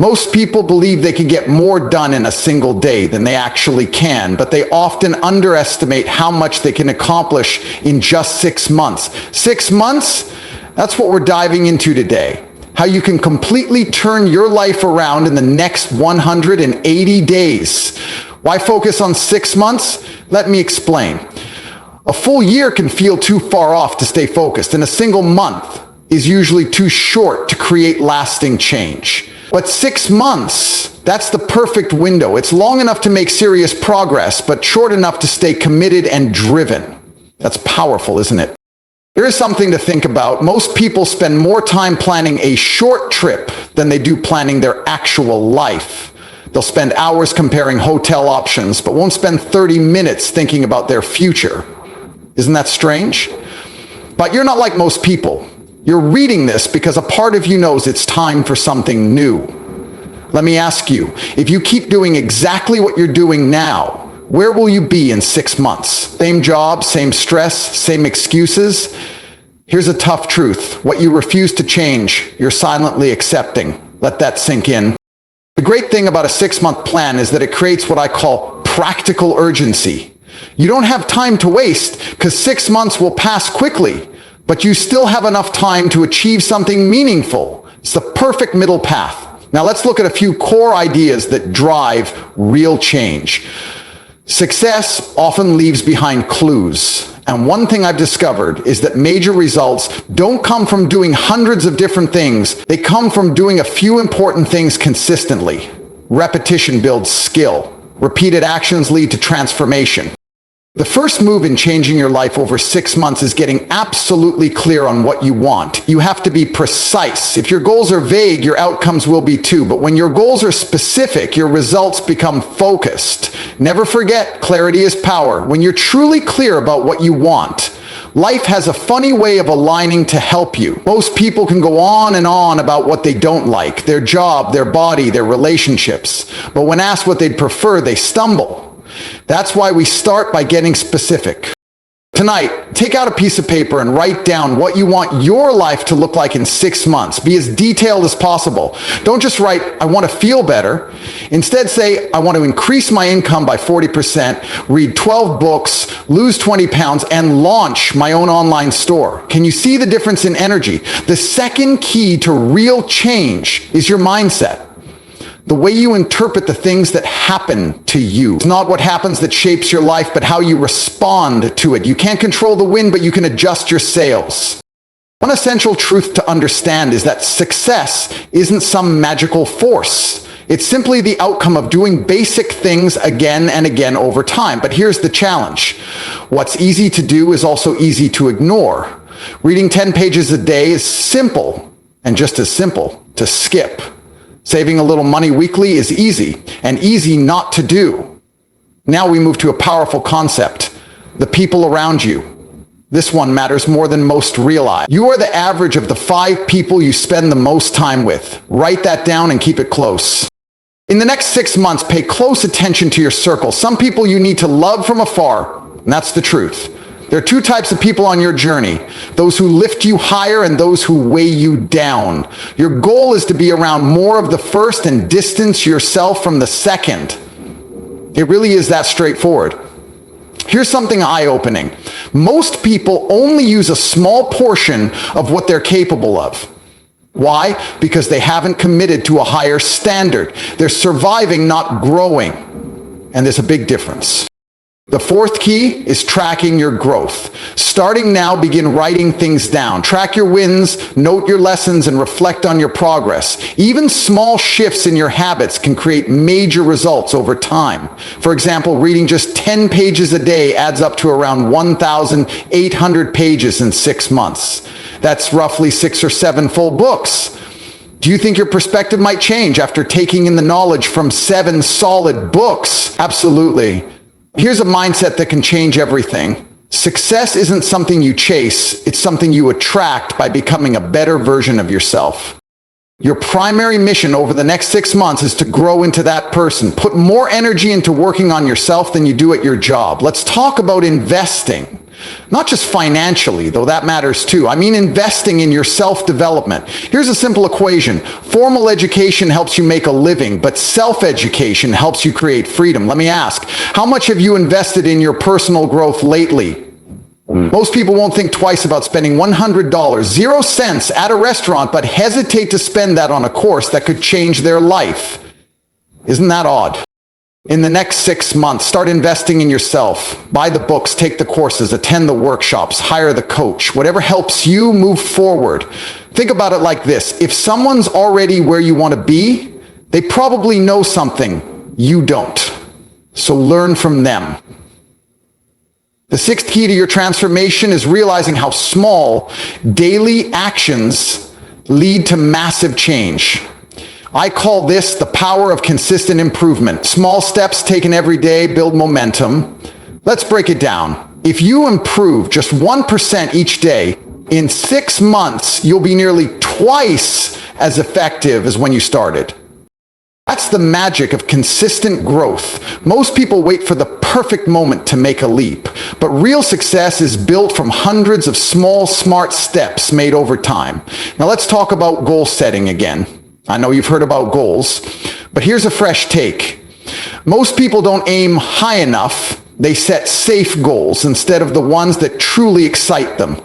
Most people believe they can get more done in a single day than they actually can, but they often underestimate how much they can accomplish in just 6 months. 6 months? That's what we're diving into today. How you can completely turn your life around in the next 180 days. Why focus on 6 months? Let me explain. A full year can feel too far off to stay focused, and a single month is usually too short to create lasting change. But 6 months, that's the perfect window. It's long enough to make serious progress, but short enough to stay committed and driven. That's powerful, isn't it? There is something to think about. Most people spend more time planning a short trip than they do planning their actual life. They'll spend hours comparing hotel options, but won't spend 30 minutes thinking about their future. Isn't that strange? But you're not like most people. You're reading this because a part of you knows it's time for something new. Let me ask you, if you keep doing exactly what you're doing now, where will you be in 6 months? Same job, same stress, same excuses? Here's a tough truth. What you refuse to change, you're silently accepting. Let that sink in. The great thing about a 6-month plan is that it creates what I call practical urgency. You don't have time to waste because 6 months will pass quickly, but you still have enough time to achieve something meaningful. It's the perfect middle path. Now let's look at a few core ideas that drive real change. Success often leaves behind clues. And one thing I've discovered is that major results don't come from doing hundreds of different things. They come from doing a few important things consistently. Repetition builds skill. Repeated actions lead to transformation. The first move in changing your life over 6 months is getting absolutely clear on what you want. You have to be precise. If your goals are vague, your outcomes will be too. But when your goals are specific, your results become focused. Never forget, clarity is power. When you're truly clear about what you want, life has a funny way of aligning to help you. Most people can go on and on about what they don't like, their job, their body, their relationships. But when asked what they'd prefer, they stumble. That's why we start by getting specific. Tonight, take out a piece of paper and write down what you want your life to look like in 6 months. Be as detailed as possible. Don't just write, I want to feel better. Instead say, I want to increase my income by 40%, read 12 books, lose 20 pounds, and launch my own online store. Can you see the difference in energy? The second key to real change is your mindset. The way you interpret the things that happen to you. It's not what happens that shapes your life, but how you respond to it. You can't control the wind, but you can adjust your sails. One essential truth to understand is that success isn't some magical force. It's simply the outcome of doing basic things again and again over time. But here's the challenge. What's easy to do is also easy to ignore. Reading 10 pages a day is simple, and just as simple to skip. Saving a little money weekly is easy, and easy not to do. Now we move to a powerful concept, the people around you. This one matters more than most realize. You are the average of the 5 people you spend the most time with. Write that down and keep it close. In the next 6 months, pay close attention to your circle. Some people you need to love from afar, and that's the truth. There are 2 types of people on your journey, those who lift you higher and those who weigh you down. Your goal is to be around more of the first and distance yourself from the second. It really is that straightforward. Here's something eye-opening. Most people only use a small portion of what they're capable of. Why? Because they haven't committed to a higher standard. They're surviving, not growing. And there's a big difference. The fourth key is tracking your growth. Starting now, begin writing things down. Track your wins, note your lessons, and reflect on your progress. Even small shifts in your habits can create major results over time. For example, reading just 10 pages a day adds up to around 1,800 pages in 6 months. That's roughly 6 or 7 full books. Do you think your perspective might change after taking in the knowledge from 7 solid books? Absolutely. Here's a mindset that can change everything. Success isn't something you chase, it's something you attract by becoming a better version of yourself. Your primary mission over the next 6 months is to grow into that person. Put more energy into working on yourself than you do at your job. Let's talk about investing. Not just financially, though that matters too. I mean investing in your self-development. Here's a simple equation. Formal education helps you make a living, but self-education helps you create freedom. Let me ask, how much have you invested in your personal growth lately? Most people won't think twice about spending $100, 0 cents at a restaurant, but hesitate to spend that on a course that could change their life. Isn't that odd? In the next 6 months, start investing in yourself. Buy the books, take the courses, attend the workshops, hire the coach, whatever helps you move forward. Think about it like this. If someone's already where you want to be, they probably know something you don't. So learn from them. The 6th key to your transformation is realizing how small daily actions lead to massive change. I call this the power of consistent improvement. Small steps taken every day build momentum. Let's break it down. If you improve just 1% each day, in 6 months, you'll be nearly twice as effective as when you started. That's the magic of consistent growth. Most people wait for the perfect moment to make a leap, but real success is built from hundreds of small, smart steps made over time. Now let's talk about goal setting again. I know you've heard about goals, but here's a fresh take. Most people don't aim high enough. They set safe goals instead of the ones that truly excite them.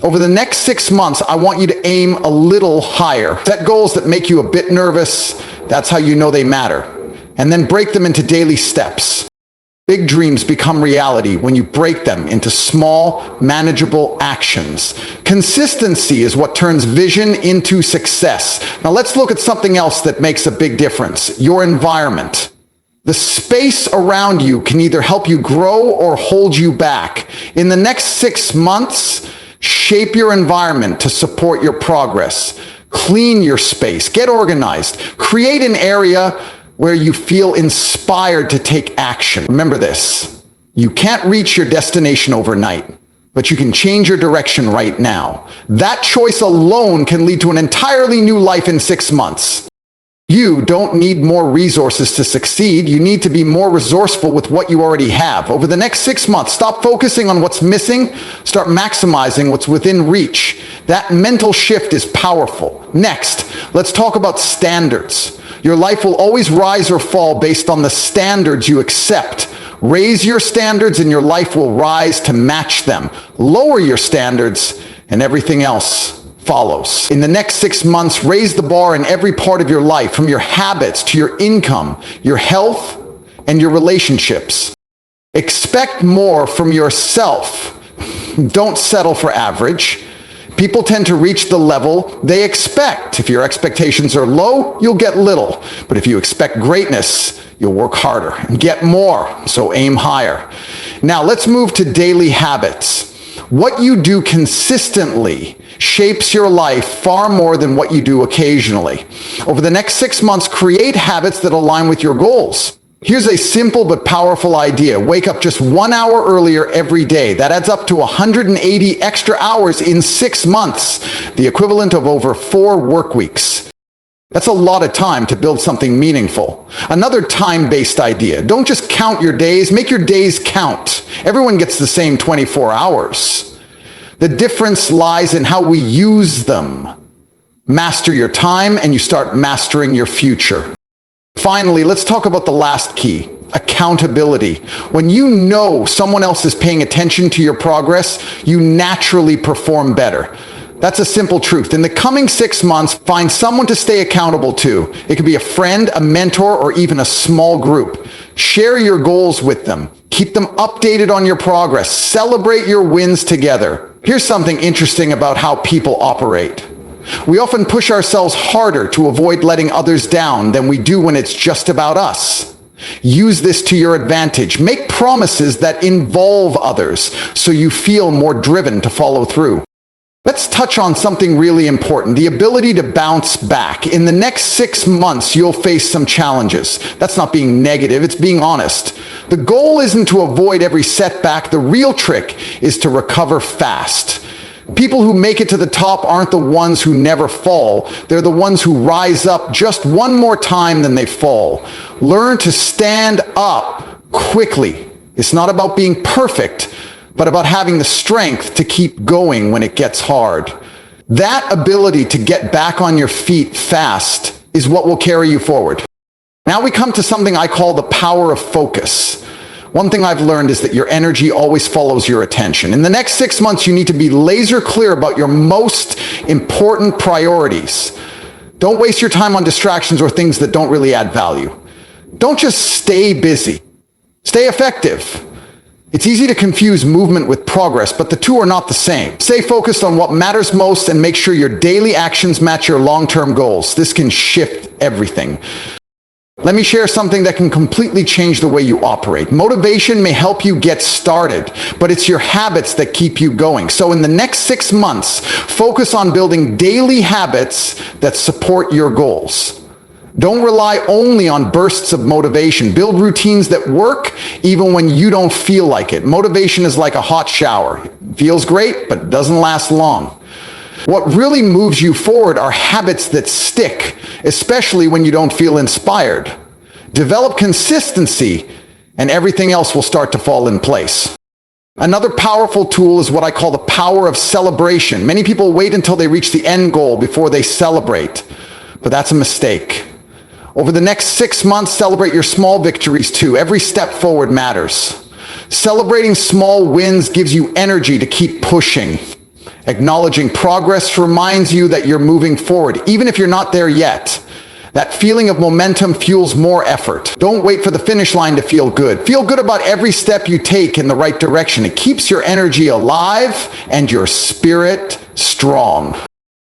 Over the next 6 months, I want you to aim a little higher. Set goals that make you a bit nervous. That's how you know they matter. And then break them into daily steps. Big dreams become reality when you break them into small, manageable actions. Consistency is what turns vision into success. Now let's look at something else that makes a big difference. Your environment. The space around you can either help you grow or hold you back. In the next 6 months, shape your environment to support your progress. Clean your space. Get organized. Create an area where you feel inspired to take action. Remember this, you can't reach your destination overnight, but you can change your direction right now. That choice alone can lead to an entirely new life in 6 months. You don't need more resources to succeed. You need to be more resourceful with what you already have. Over the next 6 months, stop focusing on what's missing. Start maximizing what's within reach. That mental shift is powerful. Next, let's talk about standards. Your life will always rise or fall based on the standards you accept. Raise your standards and your life will rise to match them. Lower your standards and everything else follows. In the next 6 months, raise the bar in every part of your life, from your habits to your income, your health, and your relationships. Expect more from yourself. Don't settle for average. People tend to reach the level they expect. If your expectations are low, you'll get little. But if you expect greatness, you'll work harder and get more. So aim higher. Now let's move to daily habits. What you do consistently shapes your life far more than what you do occasionally. Over the next 6 months, create habits that align with your goals. Here's a simple but powerful idea. Wake up just 1 hour earlier every day. That adds up to 180 extra hours in 6 months, the equivalent of over 4 work weeks. That's a lot of time to build something meaningful. Another time-based idea. Don't just count your days, make your days count. Everyone gets the same 24 hours. The difference lies in how we use them. Master your time and you start mastering your future. Finally, let's talk about the last key, accountability. When you know someone else is paying attention to your progress, you naturally perform better. That's a simple truth. In the coming 6 months, find someone to stay accountable to. It could be a friend, a mentor, or even a small group. Share your goals with them. Keep them updated on your progress. Celebrate your wins together. Here's something interesting about how people operate. We often push ourselves harder to avoid letting others down than we do when it's just about us. Use this to your advantage. Make promises that involve others so you feel more driven to follow through. Let's touch on something really important, the ability to bounce back. In the next 6 months, you'll face some challenges. That's not being negative, it's being honest. The goal isn't to avoid every setback. The real trick is to recover fast. People who make it to the top aren't the ones who never fall. They're the ones who rise up just one more time than they fall. Learn to stand up quickly. It's not about being perfect, but about having the strength to keep going when it gets hard. That ability to get back on your feet fast is what will carry you forward. Now we come to something I call the power of focus. One thing I've learned is that your energy always follows your attention. In the next 6 months, you need to be laser clear about your most important priorities. Don't waste your time on distractions or things that don't really add value. Don't just stay busy. Stay effective. It's easy to confuse movement with progress, but the two are not the same. Stay focused on what matters most and make sure your daily actions match your long-term goals. This can shift everything. Let me share something that can completely change the way you operate. Motivation may help you get started, but it's your habits that keep you going. So in the next 6 months, focus on building daily habits that support your goals. Don't rely only on bursts of motivation. Build routines that work even when you don't feel like it. Motivation is like a hot shower. It feels great, but it doesn't last long. What really moves you forward are habits that stick, especially when you don't feel inspired. Develop consistency, and everything else will start to fall in place. Another powerful tool is what I call the power of celebration. Many people wait until they reach the end goal before they celebrate, but that's a mistake. Over the next 6 months, celebrate your small victories too. Every step forward matters. Celebrating small wins gives you energy to keep pushing. Acknowledging progress reminds you that you're moving forward, even if you're not there yet. That feeling of momentum fuels more effort. Don't wait for the finish line to feel good. Feel good about every step you take in the right direction. It keeps your energy alive and your spirit strong.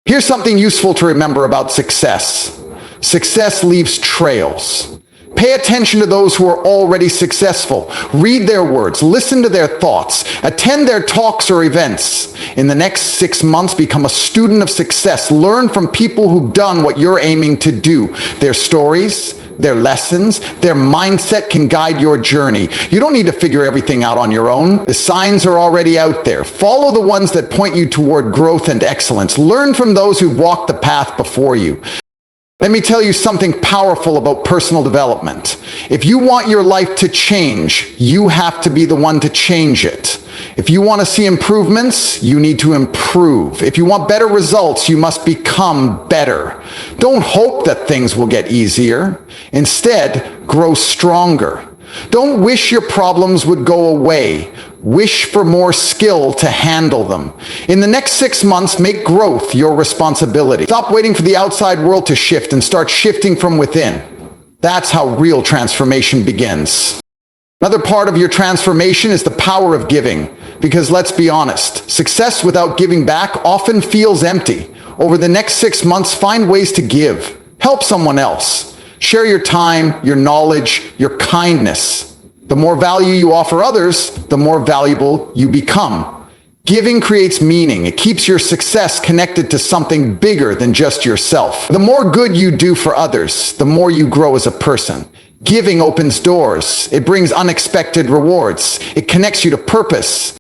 Here's something useful to remember about success. Success leaves trails. Pay attention to those who are already successful. Read their words, listen to their thoughts, attend their talks or events. In the next 6 months, become a student of success. Learn from people who've done what you're aiming to do. Their stories, their lessons, their mindset can guide your journey. You don't need to figure everything out on your own. The signs are already out there. Follow the ones that point you toward growth and excellence. Learn from those who've walked the path before you. Let me tell you something powerful about personal development. If you want your life to change, you have to be the one to change it. If you want to see improvements, you need to improve. If you want better results, you must become better. Don't hope that things will get easier. Instead, grow stronger. Don't wish your problems would go away. Wish for more skill to handle them. In the next 6 months, make growth your responsibility. Stop waiting for the outside world to shift and start shifting from within. That's how real transformation begins. Another part of your transformation is the power of giving. Because let's be honest, success without giving back often feels empty. Over the next 6 months, find ways to give. Help someone else. Share your time, your knowledge, your kindness. The more value you offer others, the more valuable you become. Giving creates meaning. It keeps your success connected to something bigger than just yourself. The more good you do for others, the more you grow as a person. Giving opens doors. It brings unexpected rewards. It connects you to purpose.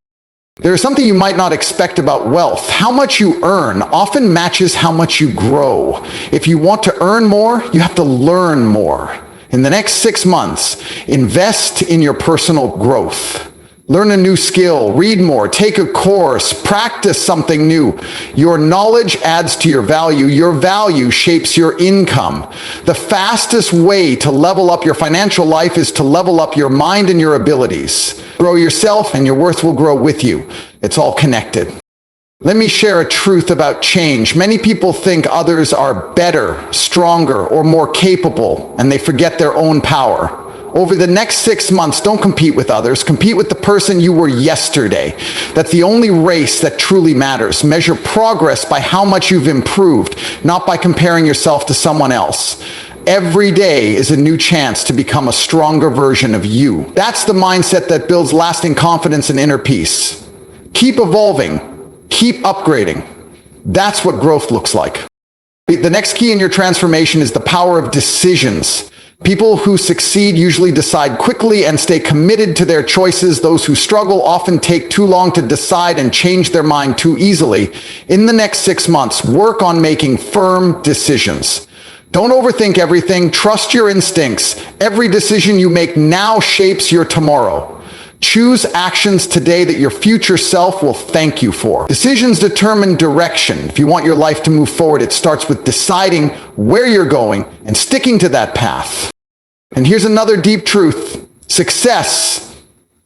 There is something you might not expect about wealth. How much you earn often matches how much you grow. If you want to earn more, you have to learn more. In the next 6 months, invest in your personal growth. Learn a new skill, read more, take a course, practice something new. Your knowledge adds to your value shapes your income. The fastest way to level up your financial life is to level up your mind and your abilities. Grow yourself and your worth will grow with you. It's all connected. Let me share a truth about change. Many people think others are better, stronger, or more capable, and they forget their own power. Over the next 6 months, don't compete with others. Compete with the person you were yesterday. That's the only race that truly matters. Measure progress by how much you've improved, not by comparing yourself to someone else. Every day is a new chance to become a stronger version of you. That's the mindset that builds lasting confidence and inner peace. Keep evolving. Keep upgrading. That's what growth looks like. The next key in your transformation is the power of decisions. People who succeed usually decide quickly and stay committed to their choices. Those who struggle often take too long to decide and change their mind too easily. In the next 6 months, work on making firm decisions. Don't overthink everything. Trust your instincts. Every decision you make now shapes your tomorrow. Choose actions today that your future self will thank you for. Decisions determine direction. If you want your life to move forward, it starts with deciding where you're going and sticking to that path. And here's another deep truth. Success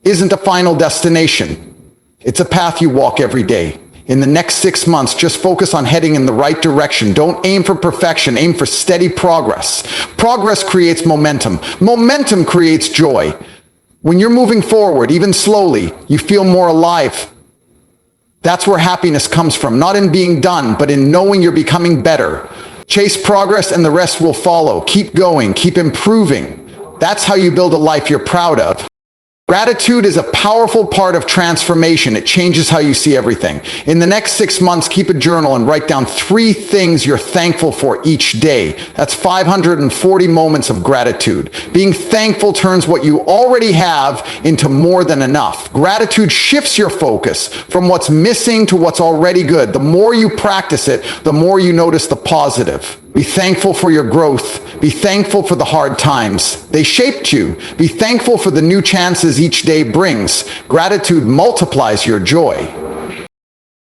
isn't a final destination. It's a path you walk every day. In the next 6 months, just focus on heading in the right direction. Don't aim for perfection. Aim for steady progress. Progress creates momentum. Momentum creates joy. When you're moving forward, even slowly, you feel more alive. That's where happiness comes from, not in being done, but in knowing you're becoming better. Chase progress and the rest will follow. Keep going, keep improving. That's how you build a life you're proud of. Gratitude is a powerful part of transformation. It changes how you see everything. In the next 6 months, keep a journal and write down 3 things you're thankful for each day. That's 540 moments of gratitude. Being thankful turns what you already have into more than enough. Gratitude shifts your focus from what's missing to what's already good. The more you practice it, the more you notice the positive. Be thankful for your growth. Be thankful for the hard times. They shaped you. Be thankful for the new chances each day brings. Gratitude multiplies your joy.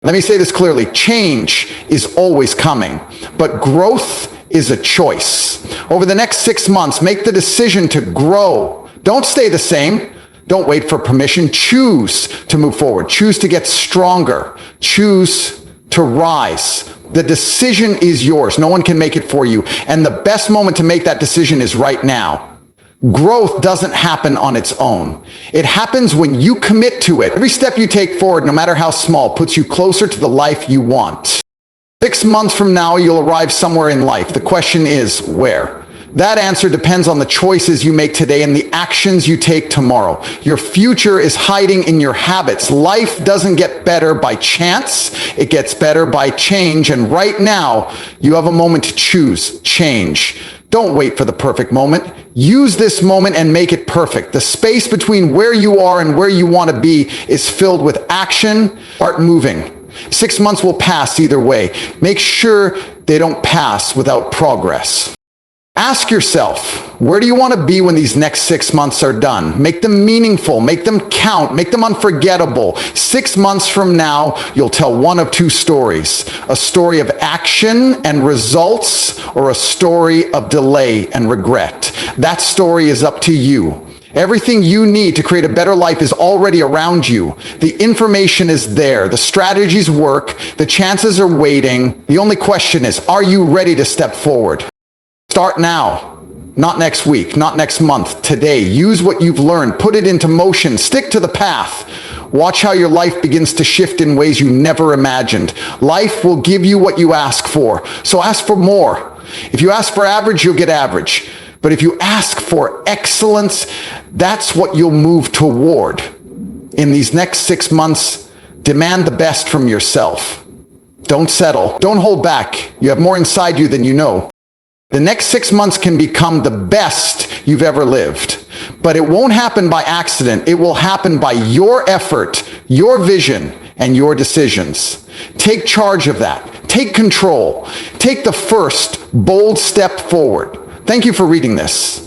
Let me say this clearly. Change is always coming, but growth is a choice. Over the next 6 months, make the decision to grow. Don't stay the same. Don't wait for permission. Choose to move forward. Choose to get stronger. Choose to rise. The decision is yours. No one can make it for you. And the best moment to make that decision is right now. Growth doesn't happen on its own. It happens when you commit to it. Every step you take forward, no matter how small, puts you closer to the life you want. 6 months from now, you'll arrive somewhere in life. The question is, where? That answer depends on the choices you make today and the actions you take tomorrow. Your future is hiding in your habits. Life doesn't get better by chance. It gets better by change. And right now, you have a moment to choose change. Don't wait for the perfect moment. Use this moment and make it perfect. The space between where you are and where you want to be is filled with action. Start moving. 6 months will pass either way. Make sure they don't pass without progress. Ask yourself, where do you want to be when these next 6 months are done? Make them meaningful, make them count, make them unforgettable. 6 months from now, you'll tell one of 2 stories. A story of action and results, or a story of delay and regret. That story is up to you. Everything you need to create a better life is already around you. The information is there. The strategies work. The chances are waiting. The only question is, are you ready to step forward? Start now, not next week, not next month, today. Use what you've learned, put it into motion, stick to the path. Watch how your life begins to shift in ways you never imagined. Life will give you what you ask for, so ask for more. If you ask for average, you'll get average. But if you ask for excellence, that's what you'll move toward. In these next 6 months, demand the best from yourself. Don't settle. Don't hold back. You have more inside you than you know. The next 6 months can become the best you've ever lived. But it won't happen by accident. It will happen by your effort, your vision, and your decisions. Take charge of that. Take control. Take the first bold step forward. Thank you for reading this.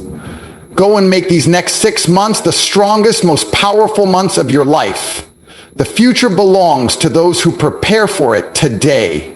Go and make these next 6 months the strongest, most powerful months of your life. The future belongs to those who prepare for it today.